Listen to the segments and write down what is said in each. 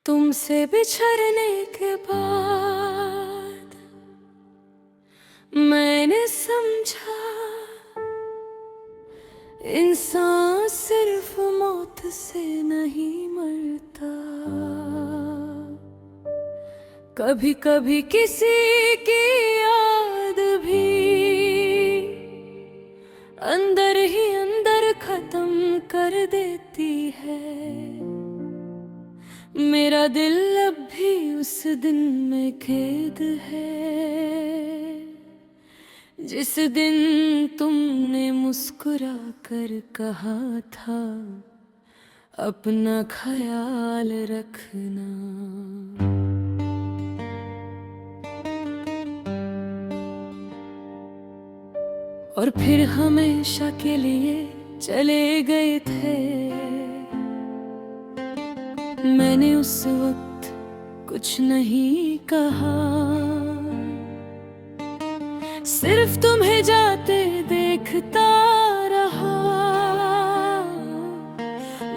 तुमसे बिछड़ने के बाद मैंने समझा इंसान सिर्फ मौत से नहीं मरता। कभी कभी किसी की याद भी अंदर ही अंदर खत्म कर देती है। मेरा दिल अब भी उस दिन में कैद है जिस दिन तुमने मुस्कुरा कर कहा था अपना ख्याल रखना। और फिर हमेशा के लिए चले गए थे। मैंने उस वक्त कुछ नहीं कहा, सिर्फ तुम्हें जाते देखता रहा।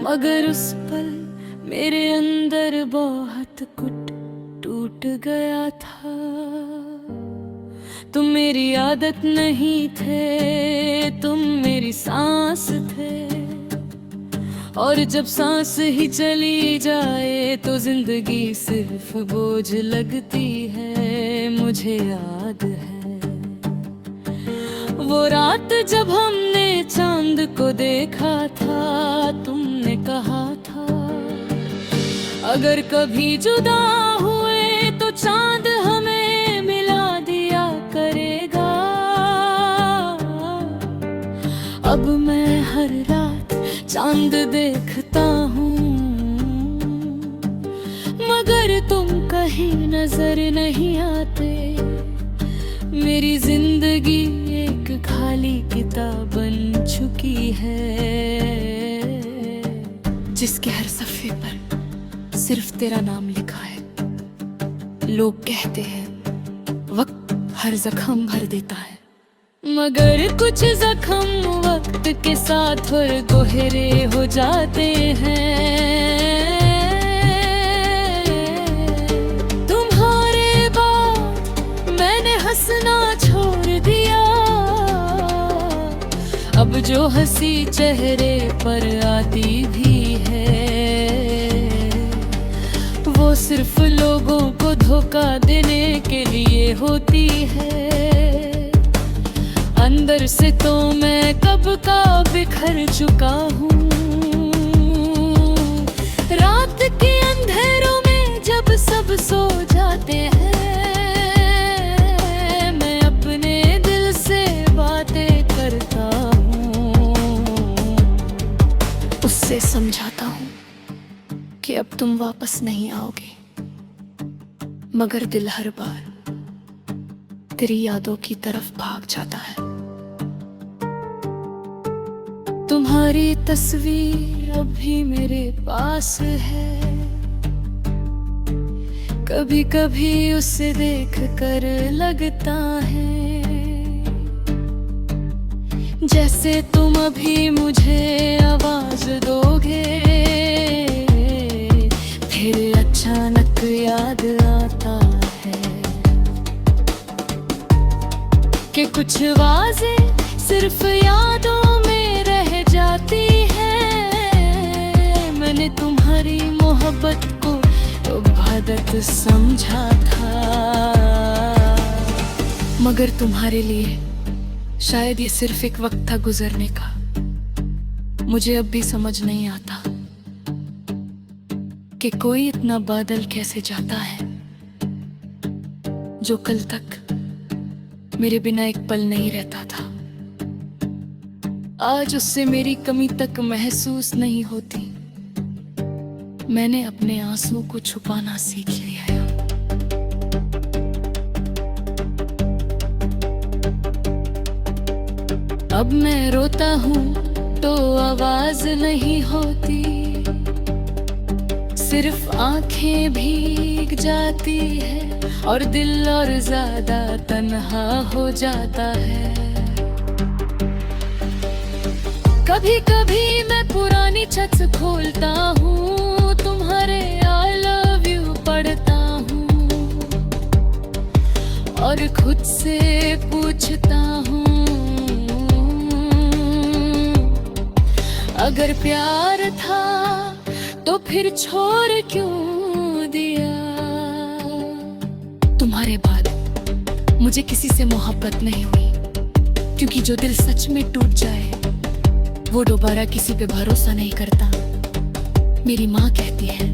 मगर उस पल मेरे अंदर बहुत कुछ टूट गया था। तुम मेरी आदत नहीं थे, तुम मेरी सांस थे। और जब सांस ही चली जाए तो जिंदगी सिर्फ बोझ लगती है। मुझे याद है वो रात जब हमने चांद को देखा था। तुमने कहा था अगर कभी जुदा हुए तो चांद हमें मिला दिया करेगा। अब मैं हर रात चांद देखता हूँ, मगर तुम कहीं नजर नहीं आते। मेरी जिंदगी एक खाली किताब बन चुकी है जिसके हर सफ़े पर सिर्फ तेरा नाम लिखा है। लोग कहते हैं वक्त हर जख्म भर देता है, मगर कुछ जख्म वक्त के साथ और गहरे हो जाते हैं। तुम्हारे बाद मैंने हंसना छोड़ दिया। अब जो हंसी चेहरे पर आती भी है वो सिर्फ लोगों को धोखा देने के लिए होती है। अंदर से तो मैं कब का बिखर चुका हूँ। रात के अंधेरों में जब सब सो जाते हैं मैं अपने दिल से बातें करता हूँ। उससे समझाता हूँ कि अब तुम वापस नहीं आओगे, मगर दिल हर बार तेरी यादों की तरफ भाग जाता है। तुम्हारी तस्वीर अब भी मेरे पास है। कभी कभी उसे देख कर लगता है जैसे तुम अभी मुझे आवाज दोगे। फिर अचानक याद आता है कि कुछ आवाजें सिर्फ यादों में रह जाती है। मैंने तुम्हारी मोहब्बत को इबादत समझा था, मगर तुम्हारे लिए शायद ये सिर्फ एक वक्त था गुजरने का। मुझे अब भी समझ नहीं आता कि कोई इतना बादल कैसे जाता है जो कल तक मेरे बिना एक पल नहीं रहता था। आज उससे मेरी कमी तक महसूस नहीं होती। मैंने अपने आंसू को छुपाना सीख लिया है। अब मैं रोता हूँ तो आवाज नहीं होती, सिर्फ आंखें भीग जाती है और दिल और ज्यादा तन्हा हो जाता है। कभी कभी मैं पुरानी छत खोलता हूँ, तुम्हारे आई लव से पूछता हूँ, अगर प्यार था तो फिर छोड़ क्यों दिया। तुम्हारे बाद मुझे किसी से मोहब्बत नहीं हुई, क्योंकि जो दिल सच में टूट जाए वो दोबारा किसी पे भरोसा नहीं करता। मेरी माँ कहती है,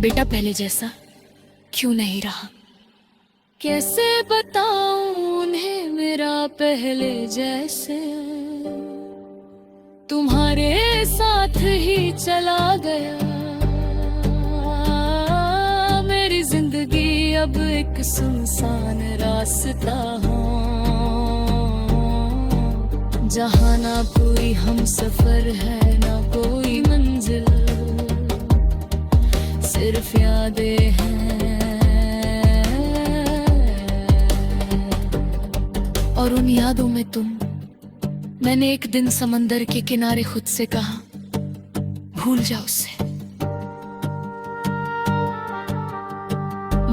बेटा पहले जैसा क्यों नहीं रहा। कैसे बताऊं उन्हें मेरा पहले जैसे तुम्हारे साथ ही चला गया। मेरी जिंदगी अब एक सुनसान रास्ता हो, जहाँ ना कोई हम सफर है ना कोई मंजिल, सिर्फ यादें हैं। और उन यादों में तुम। मैंने एक दिन समंदर के किनारे खुद से कहा, भूल जाओ उसे,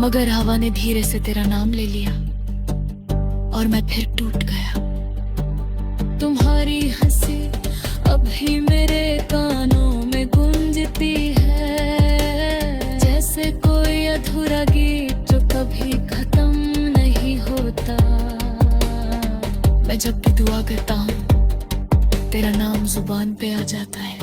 मगर हवा ने धीरे से तेरा नाम ले लिया और मैं फिर टूट गया। तुम्हारी हंसी अभी मेरे कानों में गूंजती है, जैसे कोई अधूरा गीत जो कभी खत्म नहीं होता। मैं जब भी दुआ करता हूँ तेरा नाम जुबान पे आ जाता है।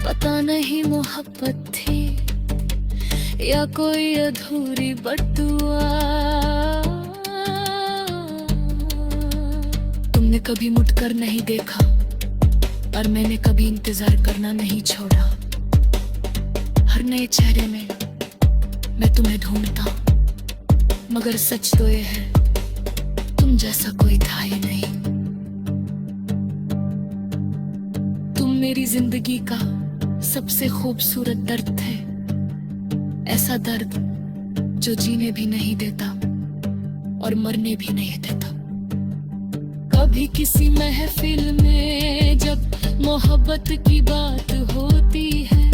पता नहीं मोहब्बत थी या कोई अधूरी बददुआ। तुमने कभी मुड़कर नहीं देखा और मैंने कभी इंतजार करना नहीं छोड़ा। हर नए चेहरे में मैं तुम्हें ढूंढता, मगर सच तो ये है तुम जैसा कोई था ही नहीं। तुम मेरी जिंदगी का सबसे खूबसूरत दर्द थे, ऐसा दर्द जो जीने भी नहीं देता और मरने भी नहीं देता। कभी किसी महफिल में जब मोहब्बत की बात होती है,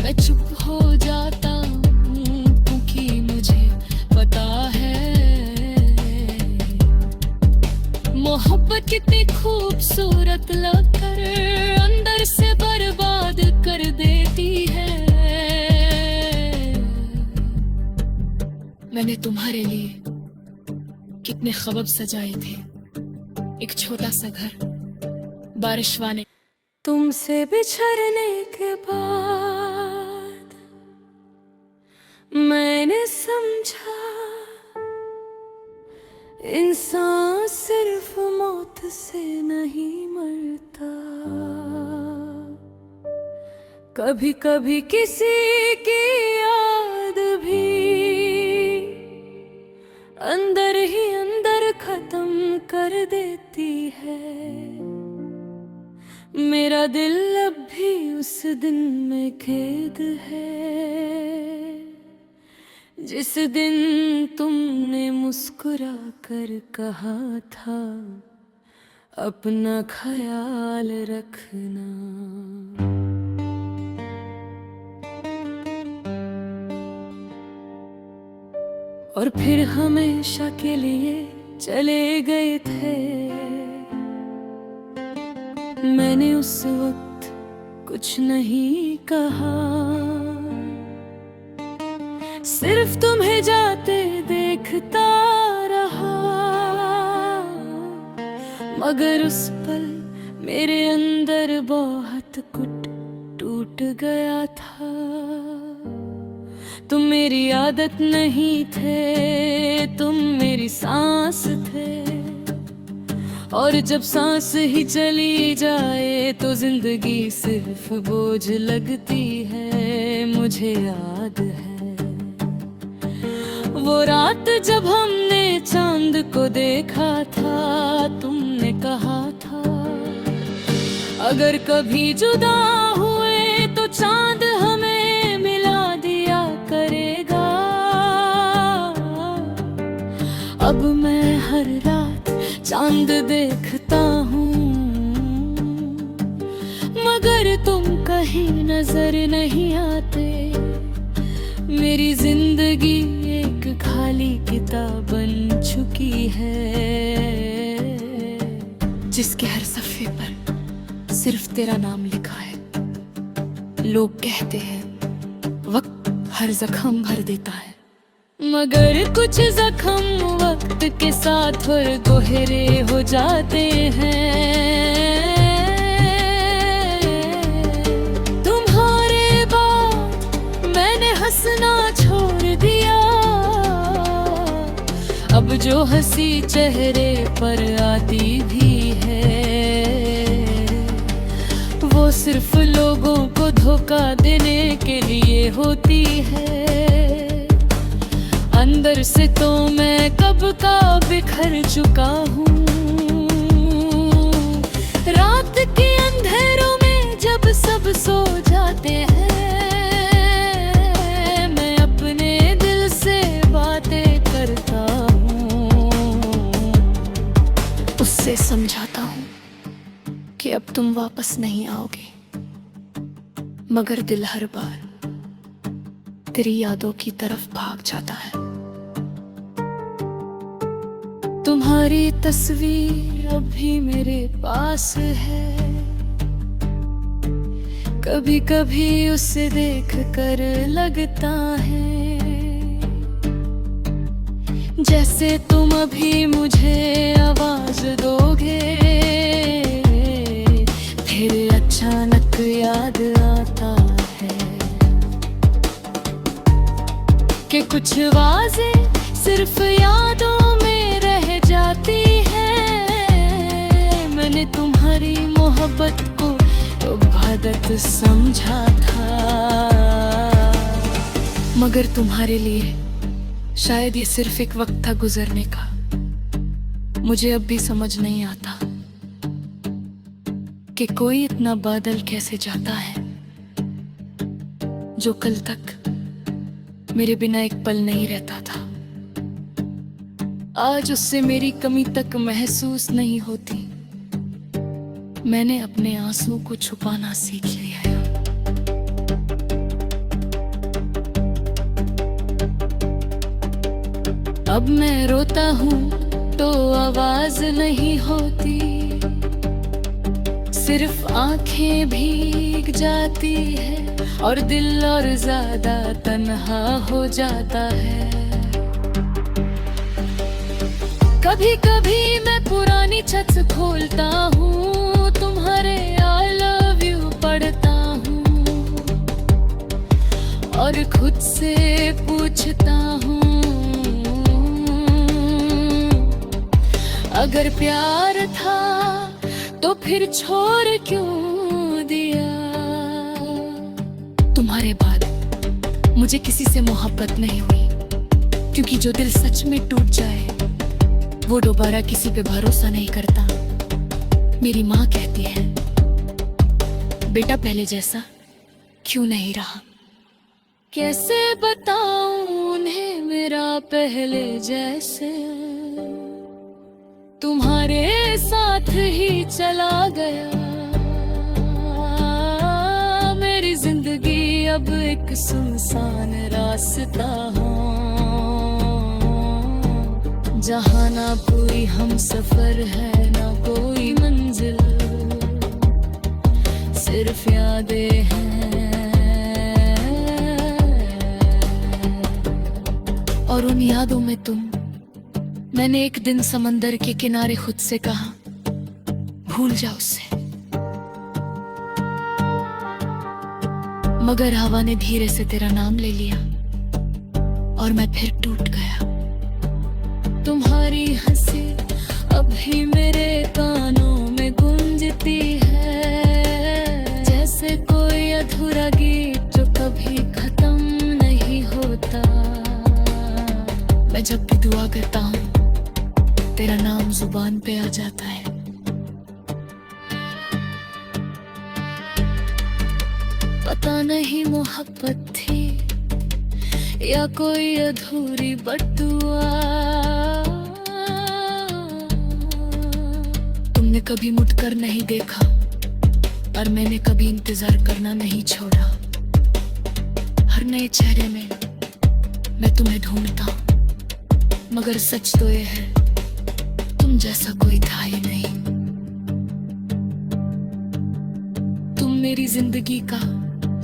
मैं चुप हो जाता हूँ, क्योंकि मुझे पता है मोहब्बत कितनी खूबसूरत लगकर अंदर से बर्बाद कर देती है। मैंने तुम्हारे लिए कितने ख्वाब सजाए थे, एक छोटा सा घर, बारिश वाले। तुमसे बिछड़ने के बाद मैंने समझा इंसान सिर्फ मौत से नहीं मरता। कभी कभी किसी की याद भी अंदर ही अंदर खत्म कर देती है। मेरा दिल अब भी उस दिन में कैद है, जिस दिन तुमने मुस्कुरा कर कहा था अपना ख्याल रखना। और फिर हमेशा के लिए चले गए थे। मैंने उस वक्त कुछ नहीं कहा, सिर्फ तुम्हें जाते देखता रहा। मगर उस पल मेरे अंदर बहुत कुछ टूट गया था। तुम मेरी आदत नहीं थे, तुम मेरी सांस थे। और जब सांस ही चली जाए तो जिंदगी सिर्फ बोझ लगती है। मुझे याद है वो रात जब हमने चांद को देखा था, तुमने कहा था अगर कभी जुदा हुए तो चांद हमें मिला दिया करेगा। अब मैं हर रात चांद देखता हूँ, मगर तुम कहीं नजर नहीं आते। मेरी जिंदगी एक खाली किताब बन चुकी है, जिसके हर सफ़े पर सिर्फ तेरा नाम लिखा है। लोग कहते हैं वक्त हर जख्म भर देता है, मगर कुछ जख्म वक्त के साथ और गहरे हो जाते हैं। तुम्हारे बाद मैंने हंसना छोड़ दिया, अब जो हंसी चेहरे पर आती भी है, वो सिर्फ लोगों को धोखा देने के लिए होती है। अंदर से तो मैं कब का बिखर चुका हूँ। रात के अंधेरों में जब सब सो जाते हैं, मैं अपने दिल से बातें करता हूँ, उससे समझाता हूँ कि अब तुम वापस नहीं आओगे, मगर दिल हर बार तेरी यादों की तरफ भाग जाता है। तुम्हारी तस्वीर अब भी मेरे पास है, कभी कभी उसे देख कर लगता है जैसे तुम अभी मुझे आवाज दोगे। फिर अचानक याद आता है कि कुछ आवाजें सिर्फ यादों में रह जाती है। मैंने तुम्हारी मोहब्बत को तो आदत समझा था, मगर तुम्हारे लिए शायद ये सिर्फ एक वक्त था गुजरने का। मुझे अब भी समझ नहीं आता कि कोई इतना बादल कैसे जाता है जो कल तक मेरे बिना एक पल नहीं रहता था। आज उससे मेरी कमी तक महसूस नहीं होती। मैंने अपने आंसू को छुपाना सीख लिया है। अब मैं रोता हूँ तो आवाज नहीं होती, सिर्फ आंखें भीग जाती है और दिल और ज्यादा तन्हा हो जाता है। कभी कभी मैं पुरानी छत खोलता हूँ, तुम्हारे I love you पढ़ता हूँ और खुद से पूछता हूँ, अगर प्यार था तो फिर छोड़ क्यों दिया। तुम्हारे बाद मुझे किसी से मोहब्बत नहीं हुई, क्योंकि जो दिल सच में टूट जाए वो दोबारा किसी पे भरोसा नहीं करता। मेरी माँ कहती है बेटा पहले जैसा क्यों नहीं रहा। कैसे बताऊं उन्हें मेरा पहले जैसे तुम्हारे साथ ही चला गया। मेरी जिंदगी अब एक सुनसान रास्ता हो, जहाँ ना कोई हम सफर है ना कोई मंजिल, सिर्फ यादें हैं। और उन यादों में तुम। मैंने एक दिन समंदर के किनारे खुद से कहा भूल जा उसे, मगर हवा ने धीरे से तेरा नाम ले लिया और मैं फिर टूट गया। तुम्हारी हंसी अभी मेरे कानों में गूंजती है, जैसे कोई अधूरा गीत जो कभी खत्म नहीं होता। मैं जब भी दुआ करता हूँ तेरा नाम जुबान पे आ जाता है। पता नहीं मोहब्बत थी या कोई अधूरी बद्दुआ, तुमने कभी मुड़कर नहीं देखा और मैंने कभी इंतजार करना नहीं छोड़ा। हर नए चेहरे में मैं तुम्हें ढूंढता, मगर सच तो ये है तुम जैसा कोई था ही नहीं। तुम मेरी जिंदगी का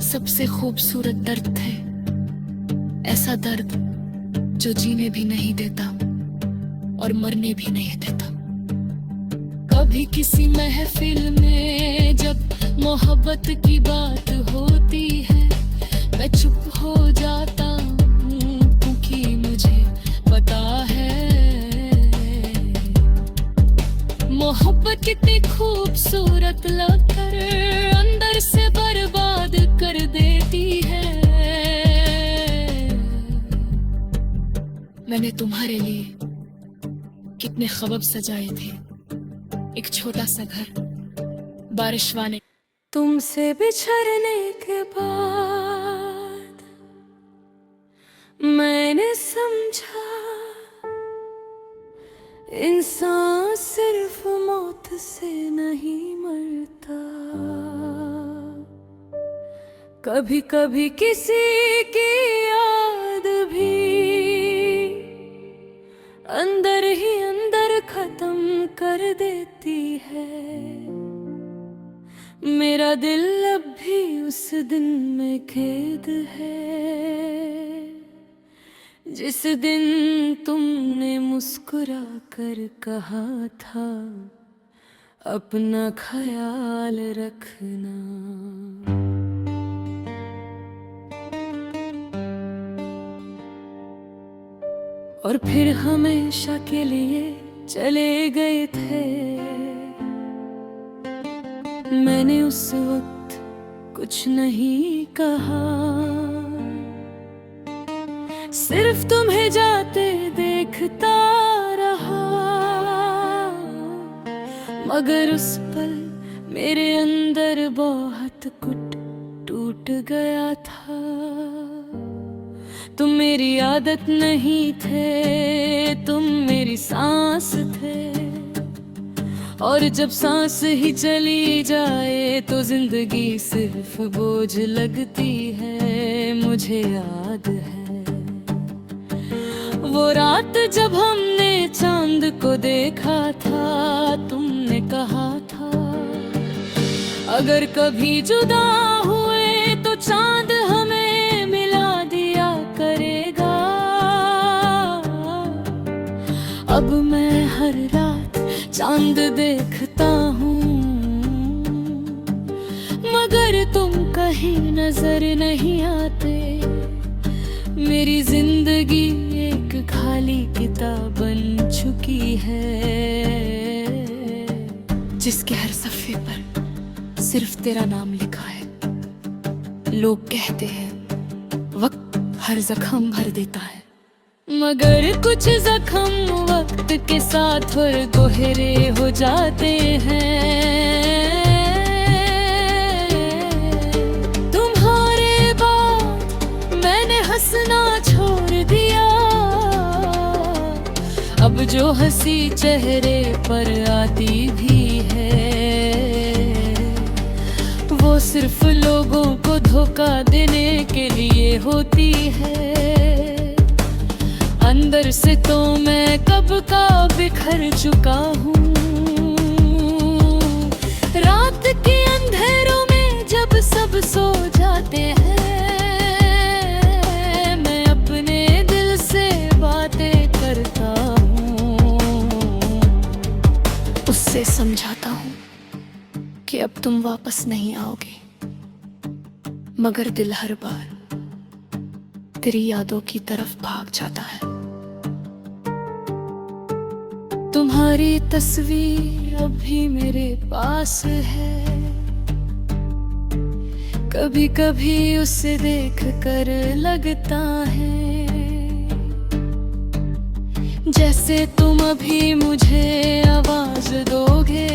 सबसे खूबसूरत दर्द थे, ऐसा दर्द जो जीने भी नहीं देता और मरने भी नहीं देता। कभी किसी महफिल में जब मोहब्बत की बात होती है, मैं चुप हो जाता हूँ क्योंकि मुझे पता है मोहब्बत कितनी खूबसूरत लगकर अंदर से बर्बाद कर देती है। मैंने तुम्हारे लिए कितने ख्वाब सजाए थे, एक छोटा सा घर, बारिश वाले। तुमसे बिछड़ने के बाद मैंने समझा इंसान सिर्फ मौत से नहीं मरता। कभी कभी किसी की याद भी अंदर ही अंदर खत्म कर देती है। मेरा दिल अब भी उस दिन में कैद है जिस दिन तुमने मुस्कुरा कर कहा था अपना ख्याल रखना। और फिर हमेशा के लिए चले गए थे। मैंने उस वक्त कुछ नहीं कहा, सिर्फ तुम्हें जाते देखता रहा। मगर उस पल मेरे अंदर बहुत कुछ टूट गया था। तुम मेरी आदत नहीं थे, तुम मेरी सांस थे। और जब सांस ही चली जाए तो जिंदगी सिर्फ बोझ लगती है। मुझे याद है वो रात जब हमने चांद को देखा था, तुमने कहा था अगर कभी जुदा हुए तो चांद हमें मिला दिया करेगा। अब मैं हर रात चांद देखता हूँ, मगर तुम कहीं नजर नहीं आते। मेरी जिंदगी एक खाली किताब बन चुकी है जिसके हर सफ़े पर सिर्फ तेरा नाम लिखा है। लोग कहते हैं वक्त हर जख्म भर देता है, मगर कुछ जख्म वक्त के साथ और गहरे हो जाते हैं। तुम्हारे बाद मैंने हंसना छोड़ दिया, अब जो हंसी चेहरे पर आती भी है वो सिर्फ लोगों को धोखा देने के लिए होती है। अंदर से तो मैं कब का बिखर चुका हूँ। रात के अंधेरों में जब सब सो जाते हैं, मैं अपने दिल से बातें करता हूँ। उससे समझाता हूँ कि अब तुम वापस नहीं आओगे, मगर दिल हर बार तेरी यादों की तरफ भाग जाता है। तुम्हारी तस्वीर अभी मेरे पास है, कभी कभी उसे देख कर लगता है जैसे तुम अभी मुझे आवाज दोगे।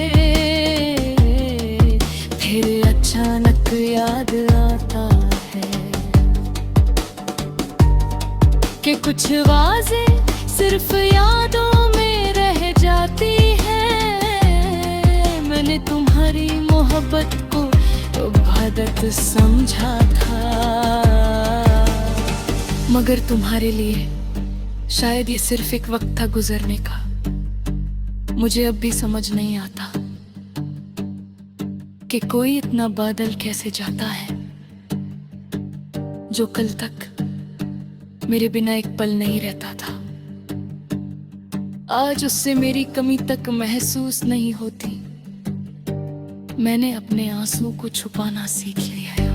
फिर अचानक याद आता है कि कुछ आवाजें सिर्फ यादों में रह जाती है। मैंने तुम्हारी मोहब्बत को तो आदत समझा था, मगर तुम्हारे लिए शायद ये सिर्फ एक वक्त था गुजरने का। मुझे अब भी समझ नहीं आता कि कोई इतना बादल कैसे जाता है जो कल तक मेरे बिना एक पल नहीं रहता था। आज उससे मेरी कमी तक महसूस नहीं होती। मैंने अपने आंसुओं को छुपाना सीख लिया है।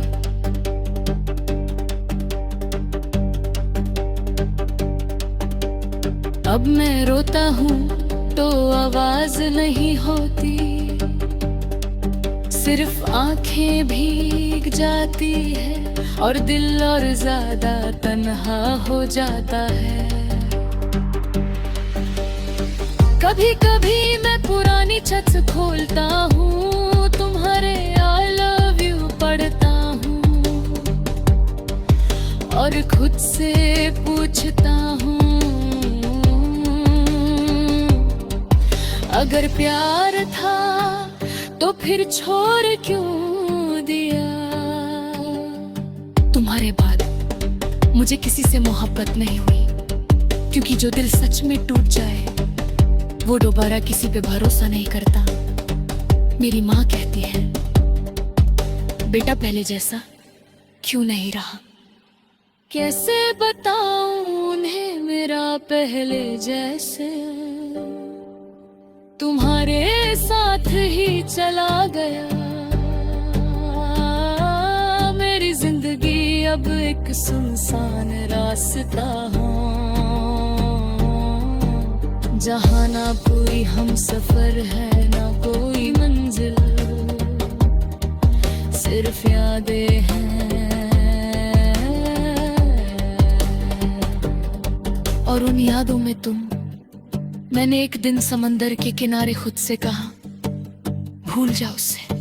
अब मैं रोता हूँ तो आवाज नहीं होती, सिर्फ आंखें भीग जाती है और दिल और ज्यादा तन्हा हो जाता है। कभी कभी मैं पुरानी छत खोलता हूँ, तुम्हारे आई लव यू पढ़ता हूँ और खुद से पूछता हूँ, अगर प्यार था तो फिर छोड़ क्यों दिया। तुम्हारे बाद मुझे किसी से मोहब्बत नहीं हुई, क्योंकि जो दिल सच में टूट जाए वो दोबारा किसी पे भरोसा नहीं करता। मेरी माँ कहती है, बेटा पहले जैसा क्यों नहीं रहा। कैसे बताऊं उन्हें मेरा पहले जैसे तुम्हारे साथ ही चला गया। मेरी जिंदगी अब एक सुनसान रास्ता हो, जहाँ ना कोई हम सफर है ना कोई मंजिल, सिर्फ यादें हैं। और उन यादों में तुम। मैंने एक दिन समंदर के किनारे खुद से कहा, भूल जा उसे,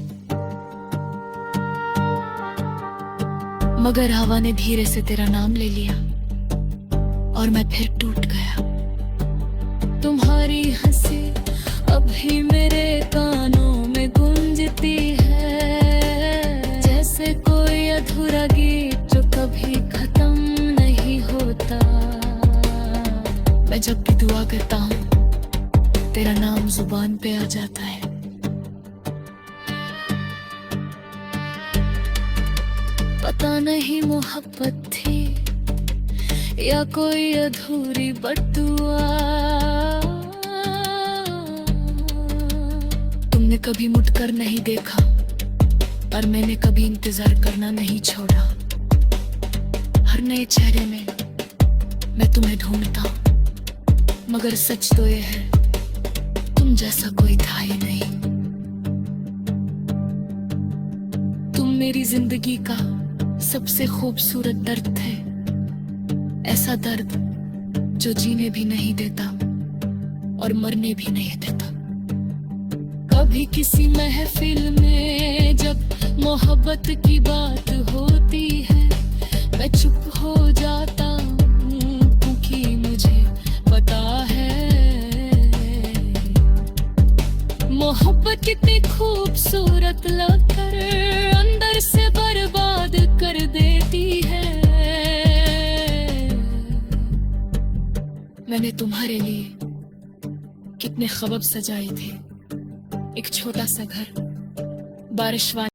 मगर हवा ने धीरे से तेरा नाम ले लिया और मैं फिर टूट गया। तुम्हारी हंसी अभी मेरे कानों में गूंजती है, जैसे कोई अधूरा गीत जो कभी खत्म नहीं होता। मैं जब भी दुआ करता हूँ तेरा नाम जुबान पे आ जाता है। पता नहीं मोहब्बत थी या कोई अधूरी बद्दुआ। तुमने कभी मुड़कर नहीं देखा और मैंने कभी इंतजार करना नहीं छोड़ा। हर नए चेहरे में मैं तुम्हें ढूंढता हूं, मगर सच तो ये है तुम जैसा कोई था ही नहीं। तुम मेरी जिंदगी का सबसे खूबसूरत दर्द थे, ऐसा दर्द जो जीने भी नहीं देता और मरने भी नहीं देता। कभी किसी महफिल में जब मोहब्बत की बात होती है, मैं चुप हो जाता हूँ, क्योंकि मुझे पता है मोहब्बत कितनी खूबसूरत लगकर अंदर से बर्बाद कर देती है। मैंने तुम्हारे लिए कितने ख्वाब सजाए थे, एक छोटा सा घर, बारिश वाली